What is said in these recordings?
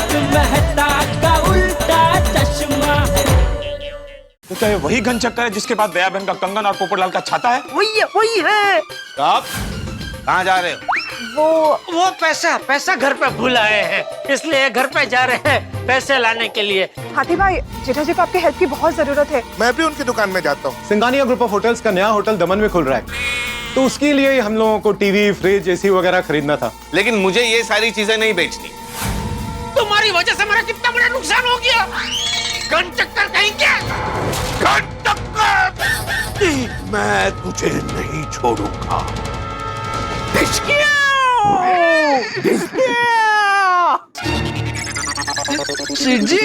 एक मेहता का उल्टा चश्मा। तो क्या ये वही घन चक्कर है जिसके बाद दया बहन का कंगन और पोपटलाल का छाता है? वही है। आप कहाँ जा रहे हो? वो पैसा घर पे भूल आए हैं, इसलिए घर पे जा रहे हैं पैसे लाने के लिए। हाथी भाई, जेठा जी को आपके हेल्प की बहुत जरूरत है। मैं भी उनकी दुकान में जाता हूँ। सिंगानिया ग्रुप ऑफ होटल्स का नया होटल दमन में खुल रहा है, तो उसके लिए हम लोगों को टीवी, फ्रिज, एसी वगैरह खरीदना था। लेकिन मुझे ये सारी चीजें नहीं बेचनी। तुम्हारी वजह से मेरा कितना बड़ा नुकसान हो गया। घन चक्कर कहीं क्या? घन चक्कर! मैं तुझे नहीं छोड़ूंगा। सेठ जी,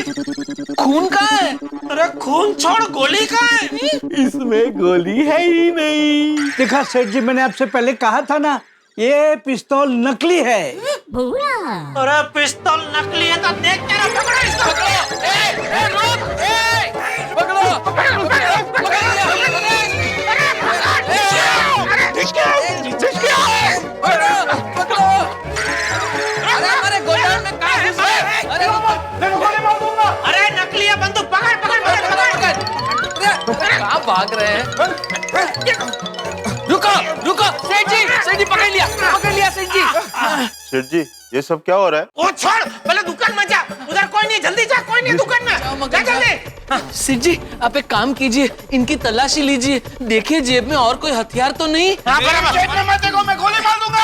खून कहाँ है? अरे खून छोड़, गोली कहाँ है? इसमें गोली है ही नहीं। देखा सेठ जी, मैंने आपसे पहले कहा था ना, ये पिस्तौल नकली है। अरे पिस्तौल नकली है तो देख के ना, पकड़ो इसको। अरे नकली है, बंदूक पकड़। कहाँ भाग रहे हैं? रुको सेठ जी पकड़ लिया सेठ जी। सेठ जी, ये सब क्या हो रहा है? वो छोड़, पहले दुकान में जा। उधर कोई नहीं, जल्दी जा, कोई नहीं दुकान में। जा जल्दी। सेठ जी, आप एक काम कीजिए, इनकी तलाशी लीजिए, देखिए जेब में और कोई हथियार तो नहीं। हाँ, बराबर। मत देखो, मैं गोली मार दूंगा।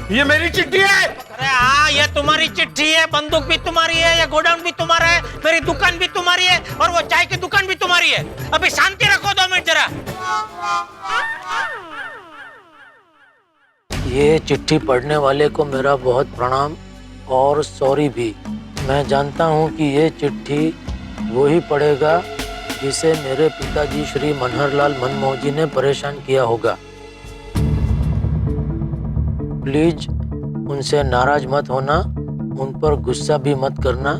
ये मेरी चिट्ठी है। अरे हाँ, ये तुम्हारी चिट्ठी है, बंदूक भी तुम्हारी है, ये गोडाउन भी तुम्हारा है, मेरी दुकान भी तुम्हारी है, और वो चाय की दुकान भी तुम्हारी है। अभी शांति रखो 2 मिनट जरा। ये चिट्ठी पढ़ने वाले को मेरा बहुत प्रणाम और सॉरी भी। मैं जानता हूँ कि ये चिट्ठी वो ही पढ़ेगा जिसे मेरे पिताजी श्री मनहरलाल मनमोहन ने परेशान किया होगा। प्लीज उनसे नाराज मत होना, उन पर गुस्सा भी मत करना,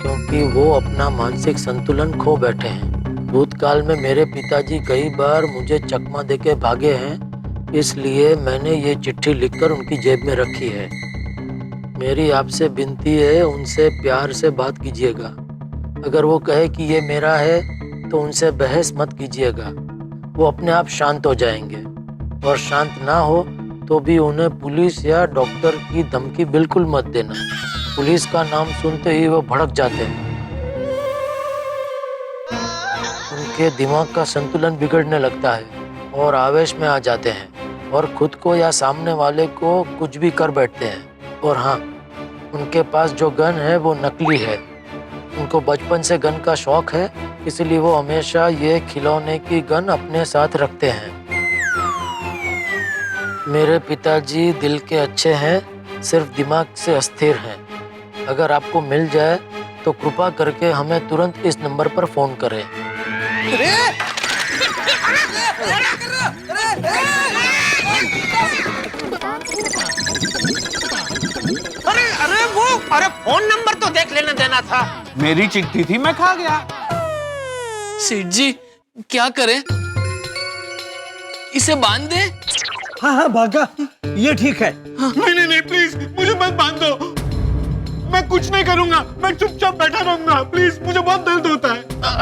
क्योंकि वो अपना मानसिक संतुलन खो बैठे हैं। भूतकाल में मेरे पिताजी कई बार मुझे चकमा देके भागे हैं, इसलिए मैंने ये चिट्ठी लिखकर उनकी जेब में रखी है। मेरी आपसे विनती है, उनसे प्यार से बात कीजिएगा। अगर वो कहे कि ये मेरा है तो उनसे बहस मत कीजिएगा, वो अपने आप शांत हो जाएंगे। और शांत ना हो तो भी उन्हें पुलिस या डॉक्टर की धमकी बिल्कुल मत देना। पुलिस का नाम सुनते ही वो भड़क जाते हैं, उनके दिमाग का संतुलन बिगड़ने लगता है और आवेश में आ जाते हैं और खुद को या सामने वाले को कुछ भी कर बैठते हैं। और हाँ, उनके पास जो गन है वो नकली है। उनको बचपन से गन का शौक है, इसलिए वो हमेशा ये खिलौने की गन अपने साथ रखते हैं। मेरे पिताजी दिल के अच्छे हैं, सिर्फ दिमाग से अस्थिर हैं। अगर आपको मिल जाए तो कृपा करके हमें तुरंत इस नंबर पर फोन करें। अरे फोन नंबर तो देख लेना देना था। मेरी चिट्ठी थी, मैं खा गया। सेठ जी, क्या करें? इसे बांध दे? हाँ भागा, ये ठीक है। नहीं, प्लीज मुझे मत बांध दो। मैं कुछ नहीं करूंगा, मैं चुपचाप बैठा रहूंगा। प्लीज, मुझे बहुत दर्द होता है।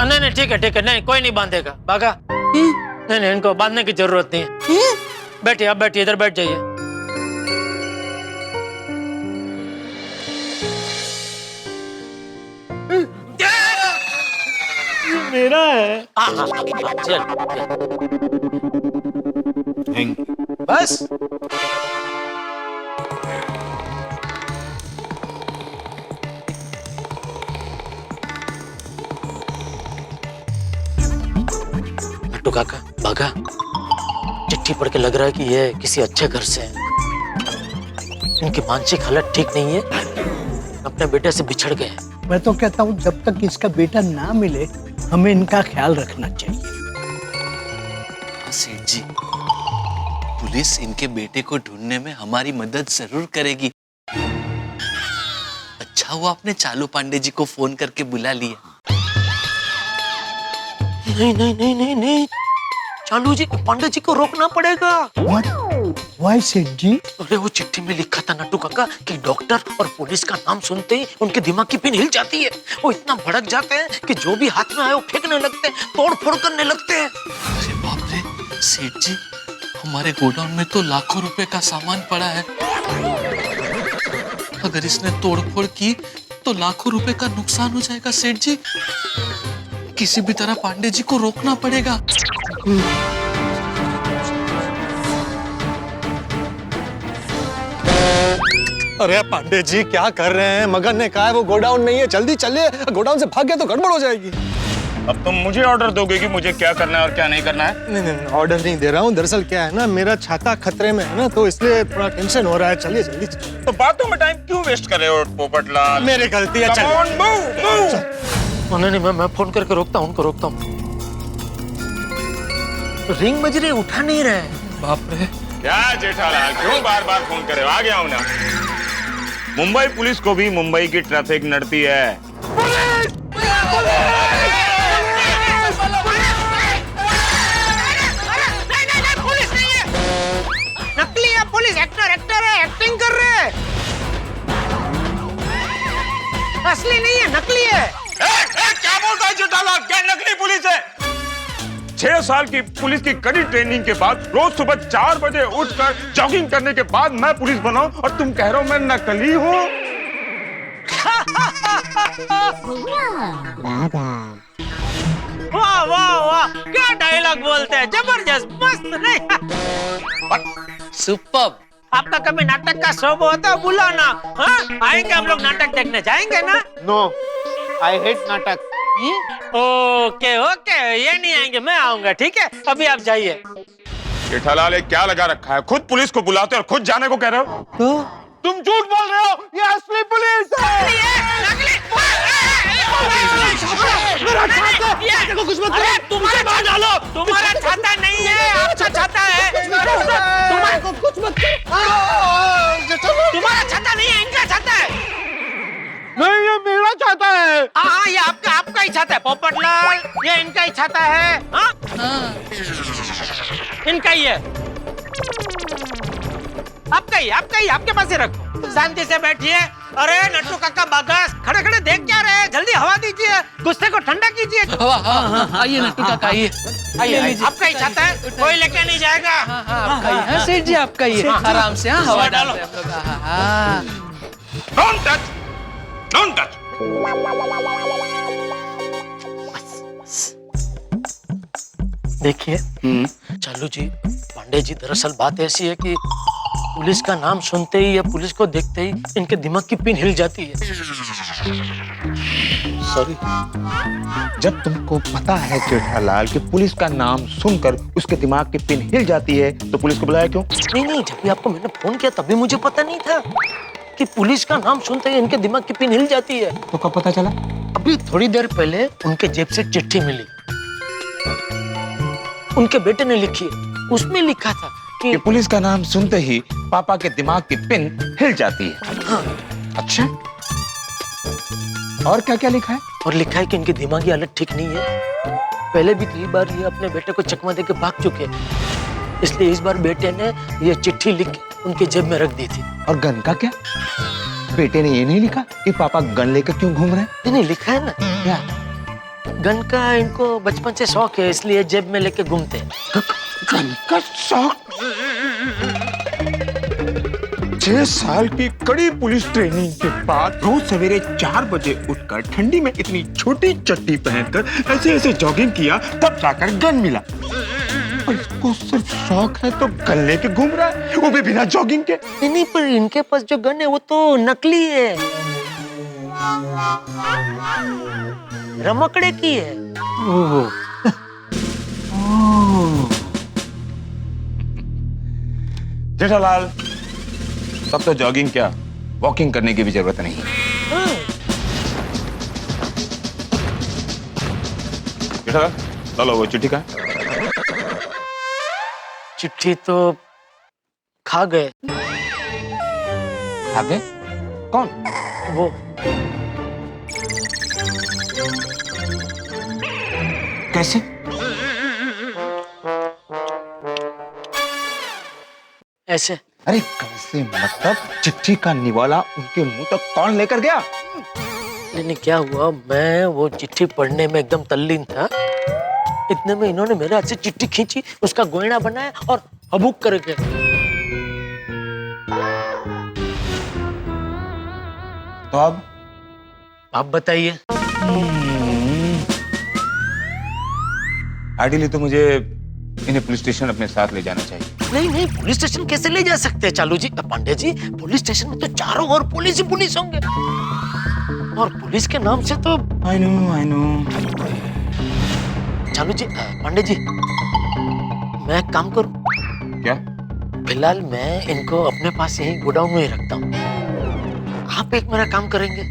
नहीं, ठीक है, नहीं, कोई नहीं बांधेगा। भागा। नहीं, इनको बांधने की जरूरत नहीं है। बैठिए, आप बैठिए, इधर बैठ जाइए। मेरा है। हाँ, चल। बस नट्टू काका, भागा। चिट्ठी पढ़ के लग रहा है कि ये किसी अच्छे घर से है। इनकी मानसिक हालत ठीक नहीं है, अपने बेटे से बिछड़ गए। मैं तो कहता हूँ जब तक इसका बेटा ना मिले हमें इनका ख्याल रखना चाहिए। सेठ जी, पुलिस इनके बेटे को ढूंढने में हमारी मदद जरूर करेगी। अच्छा हुआ आपने चालू पांडे जी को फोन करके बुला लिया। नहीं नहीं नहीं नहीं नहीं, चालू जी, पांडे जी को रोकना पड़ेगा। व्हाट व्हाई सेठ जी? अरे वो चिट्ठी में लिखा था नट्टू काका कि डॉक्टर और पुलिस का नाम सुनते ही उनके दिमाग की पिन हिल जाती है। वो इतना भड़क जाते हैं कि जो भी हाथ में आए वो फेंकने लगते हैं, तोड़ फोड़ करने लगते हैं। अरे बाप रे सेठ जी, हमारे गोडाउन में तो लाखों रुपए का सामान पड़ा है। अगर इसने तोड़फोड़ की तो लाखों रुपए का नुकसान हो जाएगा सेठ जी। किसी भी तरह पांडे जी को रोकना पड़ेगा। अरे पांडे जी क्या कर रहे हैं? मगन ने कहा है वो गोडाउन नहीं है, जल्दी चलिए, गोडाउन से भाग गया तो गड़बड़ हो जाएगी। अब तुम मुझे ऑर्डर दोगे कि मुझे क्या करना है और क्या नहीं करना है? नहीं नहीं ऑर्डर नहीं दे रहा हूँ, दरअसल क्या है ना, मेरा छाता खतरे में है ना, तो इसलिए थोड़ा टेंशन हो रहा है। चलिए जल्दी चलिए। तो बातों में टाइम क्यों वेस्ट कर रहे हो पोपटलाल? मेरी गलती है। Come चलिए। on, move, move. नहीं नहीं, मैं फोन करके रोकता हूँ, उनको रोकता हूँ। रिंग बज रही, उठा नहीं रहे। बाप रे, क्या जेठालाल, क्यों बार बार फोन करे? आ गया हूं ना। मुंबई पुलिस को भी मुंबई की ट्रैफिक नड़ती है। पुलिस नहीं है, नकली है पुलिस। एक्टर है, एक्टिंग कर रहे हैं। असली नहीं है, नकली है। क्या बोलता है जेठालाल? क्या नकली पुलिस है? 6 साल की पुलिस की कड़ी ट्रेनिंग के बाद रोज सुबह 4 बजे उठकर जॉगिंग करने के बाद मैं पुलिस बना हूं और तुम कह रहे हो मैं नकली हूँ? वाह वाह वाह, क्या डायलॉग बोलते हैं, जबरदस्त, मस्त। नहीं सुपर्ब। आपका कभी नाटक का शो होता है बुलाना, हाँ? आएंगे हम लोग नाटक देखने, जाएंगे ना? नो, आई हेट नाटक। ओके ओके, ये नहीं आएंगे, मैं आऊंगा, ठीक है? अभी आप जाइए। जेठालाल ये क्या लगा रखा है? खुद पुलिस को बुलाते और खुद जाने को कह रहे हो? तो तुम झूठ बोल रहे हो, ये असली पुलिस है। कुछ मत करो, तुम्हारा मार डालो। तुम्हारा छाता नहीं है, आपका छाता है। तुम्हारा कुछ मत तुम्हारा छाता नहीं है, इनका छाता है। नहीं, ये मेरा छाता है। हाँ, ये आपका ही छाता है पोपटलाल, ये इनका ही छाता है। हाँ? इनका ही है, आपका ही, आपके पास ही रखो। शांति से बैठिए। अरे नट्टू काका बागस, खड़े खड़े देख क्या रहे हैं? जल्दी हवा दीजिए, गुस्से को ठंडा कीजिए। आइए नट्टू काका, आइए। आइए, आपका ही छाता है, कोई लेके नहीं जाएगा। आपका ही है सेठ जी, आपका ही है। आराम से, हाँ, हवा डालो। Don't touch! Don't touch! देखिए चालू जी, पांडे जी, दरअसल बात ऐसी है कि पुलिस का नाम सुनते ही या पुलिस को देखते ही इनके दिमाग की पिन हिल जाती है। सॉरी। जब तुमको पता है जेठालाल कि पुलिस का नाम सुनकर उसके दिमाग की पिन हिल जाती है तो पुलिस को बुलाया क्यों? नहीं नहीं, जब भी आपको मैंने फोन किया तभी मुझे पता नहीं था कि पुलिस का नाम सुनते ही इनके दिमाग की पिन हिल जाती है। तो कब पता चला? अभी थोड़ी देर पहले उनके जेब से चिट्ठी मिली, उनके बेटे ने लिखी है। उसमें लिखा था कि पुलिस का नाम सुनते ही पापा के दिमाग की पिन हिल जाती है। हाँ। अच्छा, और क्या क्या लिखा है? और लिखा है कि इनकी दिमागी हालत ठीक नहीं है। पहले भी 3 बार ये अपने बेटे को चकमा देके भाग चुके हैं, इसलिए इस बार बेटे ने ये चिट्ठी लिख के उनके जेब में रख दी थी। और गन का क्या? बेटे ने ये नहीं लिखा कि पापा गन लेकर क्यों घूम रहे हैं? नहीं, लिखा है ना, क्या? गन का इनको बचपन से शौक है, इसलिए जेब में लेके घूमते हैं। गन का शौक? 6 साल की कड़ी पुलिस ट्रेनिंग के बाद रोज सवेरे 4 बजे उठकर ठंडी में इतनी छोटी चड्डी पहनकर ऐसे ऐसे जॉगिंग किया, तब जाकर गन मिला। और इसको सिर्फ शौक है तो गन लेके घूम रहा है, वो भी बिना जॉगिंग के। नहीं, पर इनके पास जो गन है वो तो नकली है, रमकड़े की है। जेठालाल, तब तो जॉगिंग क्या, वॉकिंग करने की भी जरूरत नहीं है। जेठालाल, चलो वो चिट्ठी का चिट्ठी तो खा गए। खा गए? कौन? वो कैसे? ऐसे? अरे कैसे मतलब? चिट्ठी का निवाला उनके मुंह तक कौन लेकर गया? नहीं क्या हुआ, मैं वो चिट्ठी पढ़ने में एकदम तल्लीन था, इतने में इन्होंने मेरे हाथ से चिट्ठी खींची, उसका गोइना बनाया और हबूक करके। तो अब आप बताइए। आइडियली तो मुझे इन्हें पुलिस स्टेशन अपने साथ ले जाना चाहिए। नहीं पुलिस स्टेशन कैसे ले जा सकते हैं चालू जी? पांडे जी, पुलिस स्टेशन में तो चारों ओर पुलिस ही पुलिस होंगे, और पुलिस के नाम से तो। I know. चालू जी, पांडे जी, मैं एक काम करूं? क्या? फिलहाल मैं इनको अपने पास यहीं गोडाउन में ही रखता हूँ। आप एक मेरा काम करेंगे?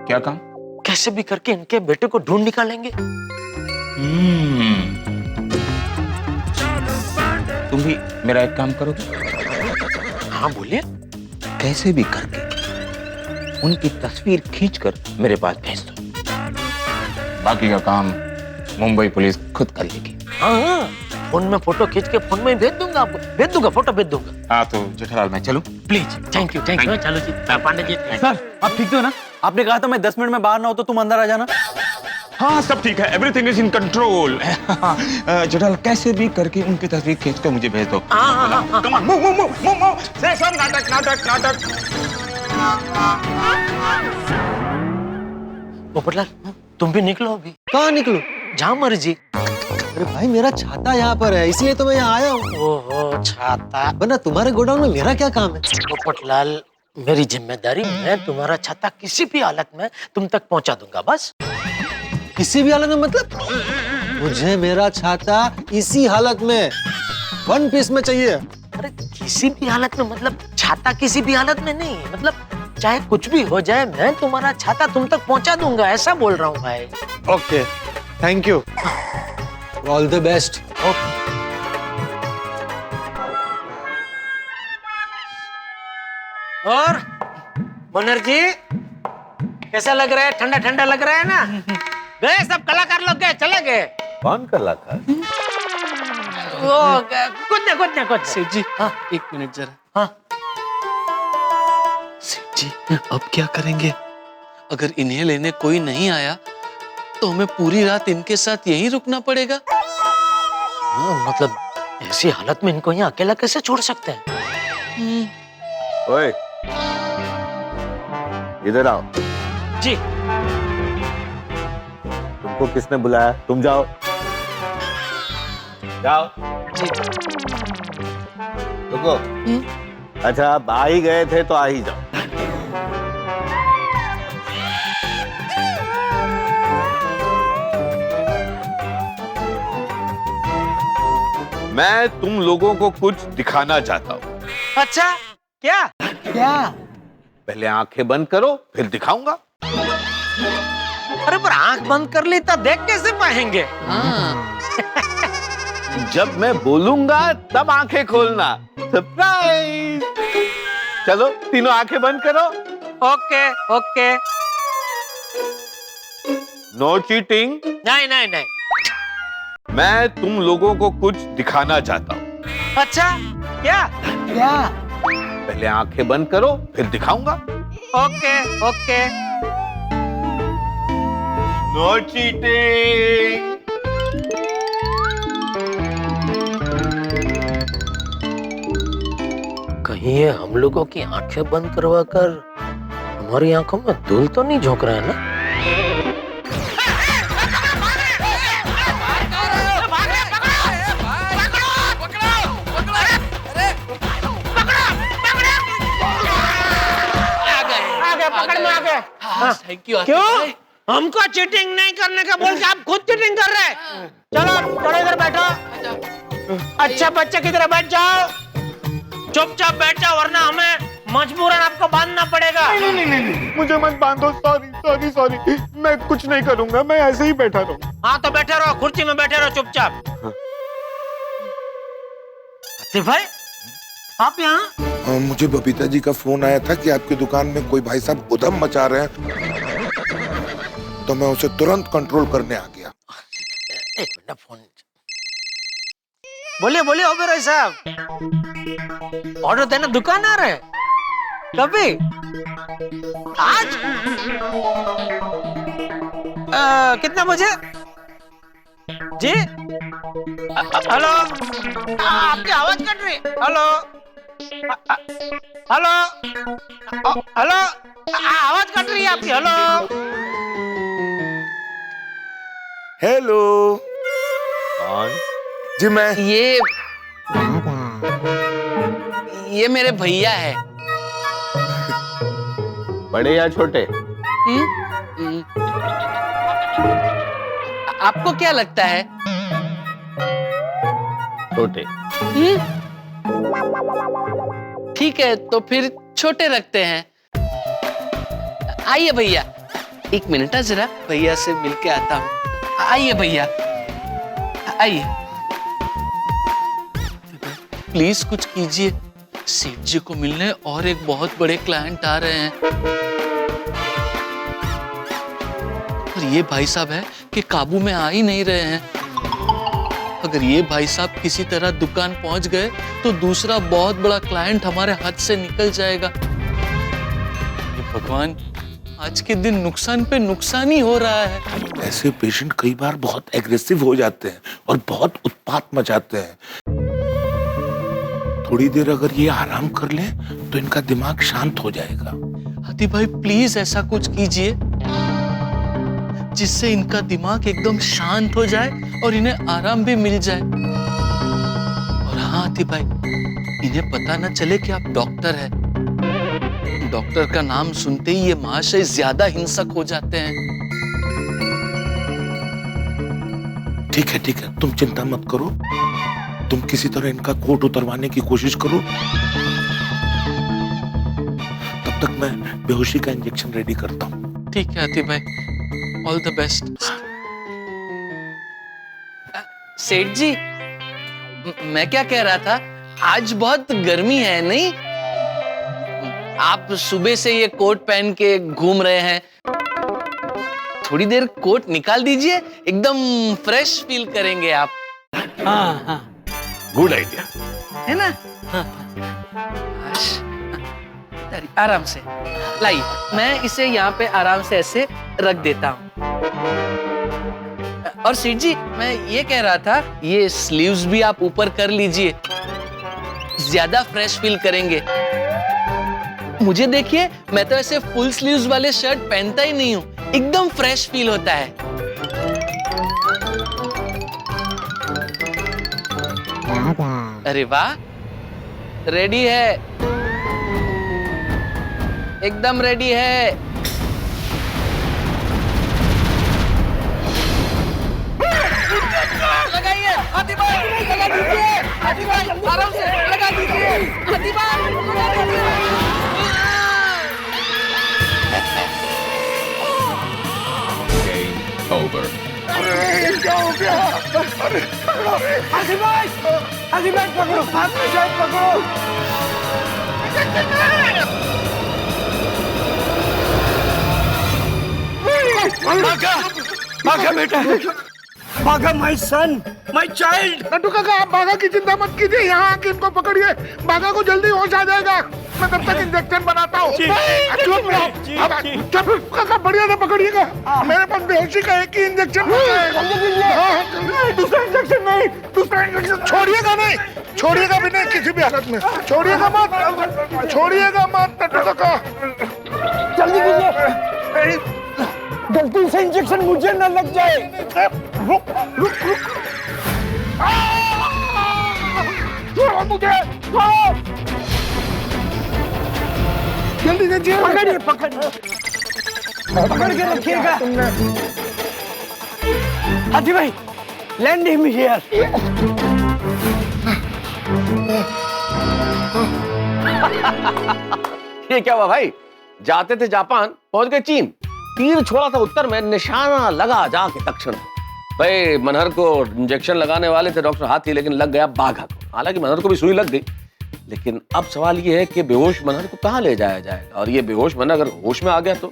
क्या काम? कैसे भी करके इनके बेटे को ढूंढ निकालेंगे। तुम भी मेरा एक काम करोगे? हाँ बोलिए। कैसे भी करके उनकी तस्वीर खींचकर मेरे पास भेज दो, बाकी का काम मुंबई पुलिस खुद कर लेगी। हाँ, फोन में फोटो खींच के फोन में ही भेज दूंगा आपको, भेज दूंगा, फोटो भेज दूंगा। हाँ तो जेठालाल मैं चलूं? प्लीज। थैंक यू चालू जी, पांडे जी। सर आप ठीक तो हो ना? आपने कहा था मैं 10 मिनट में बाहर ना हो तो तुम अंदर आ जाना। हाँ सब ठीक है, everything is in control. Jethalal कैसे भी करके उनकी तस्वीर खींचकर मुझे भेज दो। Come on, move. से सब नाटक। पोपटलाल, तुम भी निकलो अभी। कहाँ निकलूं? जहाँ मर्जी। अरे भाई मेरा छाता यहाँ पर है, इसलिए तो मैं यहाँ आया हूँ। ओहो छाता। वरना तुम्हारे गोडाउन में मेरा क्या काम है? पोपटलाल, मेरी जिम्मेदारी, मैं तुम्हारा छाता किसी भी हालत में तुम तक पहुंचा दूंगा, बस। किसी भी हालत में मतलब? मुझे मेरा छाता इसी हालत में 1 पीस में चाहिए। अरे किसी भी हालत में मतलब छाता किसी भी हालत में नहीं, मतलब चाहे कुछ भी हो जाए, मैं तुम्हारा छाता तुम तक पहुंचा दूंगा, ऐसा बोल रहा हूँ भाई। Okay, thank you, all the best. और बनर्जी, कैसा लग रहा है? ठंडा ठंडा लग रहा है ना? गए सब कलाकार लोग, गए, चले गए। कौन कलाकार? कुछ सेठ जी, हाँ, 1 मिनट जरा। हाँ। सेठ जी, अब क्या करेंगे? अगर इन्हें लेने कोई नहीं आया तो हमें पूरी रात इनके साथ यहीं रुकना पड़ेगा। हाँ, मतलब ऐसी हालत में इनको यहाँ अकेला कैसे छोड़ सकते हैं? ओए, इधर आओ। जी। तुमको किसने बुलाया? तुम जाओ। जाओ। जी। रुको। अच्छा आप आ ही गए थे तो आ ही जाओ। मैं तुम लोगों को कुछ दिखाना चाहता हूँ। अच्छा, क्या? पहले आंखें बंद करो, फिर दिखाऊंगा। अरे पर आंख बंद कर ली तो देख कैसे पाएंगे? हाँ। जब मैं बोलूंगा तब आंखें खोलना। सरप्राइज। चलो तीनों आंखें बंद करो। ओके। No cheating. नहीं। मैं तुम लोगों को कुछ दिखाना चाहता हूँ। अच्छा, क्या? पहले आंखें बंद करो, फिर दिखाऊंगा। ओके। No cheating. कहीं ये हम लोगों की आंखें बंद करवा कर हमारी आंखों में धूल तो नहीं झोंक रहा है ना? Thank you. क्यों? हमको चीटिंग नहीं करने का बोल के आप खुद चीटिंग कर रहे हैं। चलो इधर बैठो। अच्छा बच्चे की तरह बैठ जाओ, चुपचाप बैठ जाओ, वरना हमें मजबूरन आपको बांधना पड़ेगा। नहीं, मुझे मत बांधो। सॉरी, मैं कुछ नहीं करूंगा, मैं ऐसे ही बैठा रहूंगा। हाँ तो बैठे रहो, कुर्सी में बैठे रहो चुपचाप। आतिफ भाई, आप यहाँ? मुझे बबीता जी का फोन आया था कि आपकी दुकान में कोई भाई साहब उधम मचा रहे हैं, तो मैं उसे तुरंत कंट्रोल करने आ गया। एक मिनट, फोन। बोलिए बोलिए ओबेरॉय साहब, ऑर्डर देना दुकान आ रहा है कभी? आज कितना बजे जी? हेलो, आपकी आवाज कट रही है। हेलो हेलो हेलो, आवाज कट रही है आपकी। Hello hello. कौन? जी मैं। ये मेरे भैया है। बड़े या छोटे? आपको क्या लगता है? छोटे। ठीक है, तो फिर छोटे रखते हैं। आइए भैया, एक मिनट जरा भैया से मिलके आता हूँ। आइए भैया, आइए। प्लीज कुछ कीजिए, सेठ जी को मिलने और एक बहुत बड़े क्लाइंट आ रहे हैं। और ये भाई साहब है कि काबू में आ ही नहीं रहे हैं। अगर ये भाई साहब किसी तरह दुकान पहुंच गए तो दूसरा बहुत बड़ा क्लाइंट हमारे हाथ से निकल जाएगा। ये भगवान, आज के दिन नुकसान पे नुकसान ही हो रहा है। ऐसे पेशेंट कई बार बहुत एग्रेसिव हो जाते हैं और बहुत उत्पात मचाते हैं। थोड़ी देर अगर ये आराम कर लें तो इनका दिमाग शांत हो जाएगा। हाथी भाई प्लीज ऐसा कुछ कीजिए जिससे इनका दिमाग एकदम शांत हो जाए और इन्हें आराम भी मिल जाए। और हाँ हाथी भाई, इन्हें पता न चले कि आप डॉक्टर हैं। डॉक्टर का नाम सुनते ही ये महाशय ज्यादा हिंसक हो जाते हैं। ठीक है, तुम चिंता मत करो। तुम किसी तरह इनका कोट उतरवाने की कोशिश करो। तब तक मैं बेहोशी का इंजेक्शन रेडी करता हूँ। ठीक है हाथी भाई, ऑल द बेस्ट। सेठ जी, मैं क्या कह रहा था, आज बहुत गर्मी है नहीं? आप सुबह से ये कोट पहन के घूम रहे हैं, थोड़ी देर कोट निकाल दीजिए, एकदम फ्रेश फील करेंगे आप। हाँ हाँ, गुड आइडिया है ना? हाँ। आराम से लाइए, मैं इसे यहाँ पे आराम से ऐसे रख देता हूँ। और सेठ जी, मैं ये कह रहा था, ये स्लीव्स भी आप ऊपर कर लीजिए, ज्यादा फ्रेश फील करेंगे। मुझे देखिए, मैं तो ऐसे फुल स्लीव्स वाले शर्ट पहनता ही नहीं हूँ, एकदम फ्रेश फील होता है। अरे वाह, रेडी है, एकदम रेडी है। लगाइए हाथी भाई, लगा दीजिए हाथी भाई, आराम से लगा दीजिए हाथी भाई, लगा दीजिए। क्या हो गया? हाथी भाई पकड़ो, हाथ में शायद पकड़ो। भागा बेटा, भागा my son, my child. Nattu काका, आप बाघा की चिंता मत कीजिए, यहाँ आके इनको पकड़िए, बाघा को जल्दी होश आ जाएगा। मैं तब तक इंजेक्शन बनाता हूँ। काका बढ़िया से पकड़िएगा, मेरे पास बेहोशी का एक ही इंजेक्शन बचा है। दूसरा इंजेक्शन नहीं, दूसरा इंजेक्शन छोड़िएगा नहीं, छोड़िएगा भी नहीं किसी भी हालत में, छोड़िएगा मत, छोड़िएगा मत नट्टू काका। जल्दी कीजिए, गलती से इंजेक्शन मुझे न लग जाए। रुक रुक रुक, छोड़ो मुझे, जल्दी कीजिए। पकड़िए, पकड़ के रखिएगा। हाथी भाई, लैंड हिम हियर। ये क्या हुआ भाई? जाते थे जापान, पहुंच गए चीन, तीर छोड़ा था उत्तर में, निशाना लगा जाके दक्षिण। भाई मनहर को इंजेक्शन लगाने वाले थे डॉक्टर हाथी, लेकिन लग गया बाघा को। हालांकि मनहर को भी सुई लग गई, लेकिन अब सवाल ये है कि बेहोश मनहर को कहाँ ले जाया जाएगा। और ये बेहोश मनहर अगर होश में आ गया तो,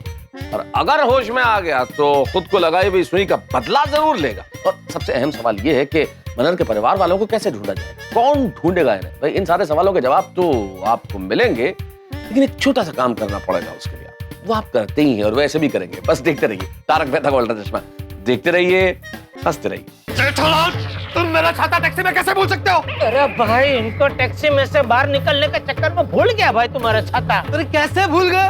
और अगर होश में आ गया तो खुद को लगाई हुई सुई का बदला जरूर लेगा। और सबसे अहम सवाल ये है कि मनहर के परिवार वालों को कैसे ढूंढा जाए? कौन ढूंढेगा इन्हें? भाई इन सारे सवालों के जवाब तो आपको मिलेंगे, लेकिन एक छोटा सा काम करना पड़ेगा उसके लिए। वो आप करते ही हैं और वैसे भी करेंगे। बस देखते रहिए तारक मेहता का उल्टा चश्मा, देखते रहिए, हंसते रहिए। जेठालाल, तुम मेरा छाता टैक्सी में कैसे भूल सकते हो? अरे भाई इनको टैक्सी में से बाहर निकलने के चक्कर में भूल गया भाई तुम्हारा छाता। अरे कैसे भूल गए?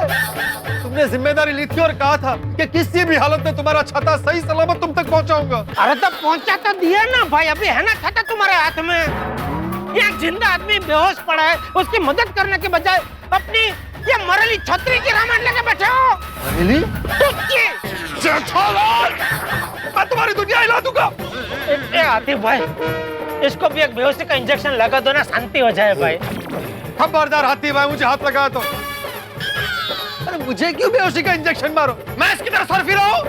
तुमने जिम्मेदारी ली थी और कहा था कि किसी भी हालत में तुम्हारा छाता सही सलामत तुम तक पहुंचाऊंगा। अरे तो पहुंचा तो दिया ना भाई, अभी है ना छाता तुम्हारे हाथ में। ये जिंदा आदमी बेहोश पड़ा है, उसकी मदद करने के बजाय अपनी ये मरली छतरी की रामायण लेके बैठे हो। मरली? जेठालाल, मैं तुम्हारी दुनिया हिला दूंगा। आतिफ भाई, इसको भी एक बेहोशी का इंजेक्शन लगा दो ना, शांति हो जाए भाई। खबरदार हाथी भाई, मुझे हाथ लगा तो। अरे मुझे क्यों बेहोशी का इंजेक्शन मारो? मैं इसकी तरफ सर फिराऊं?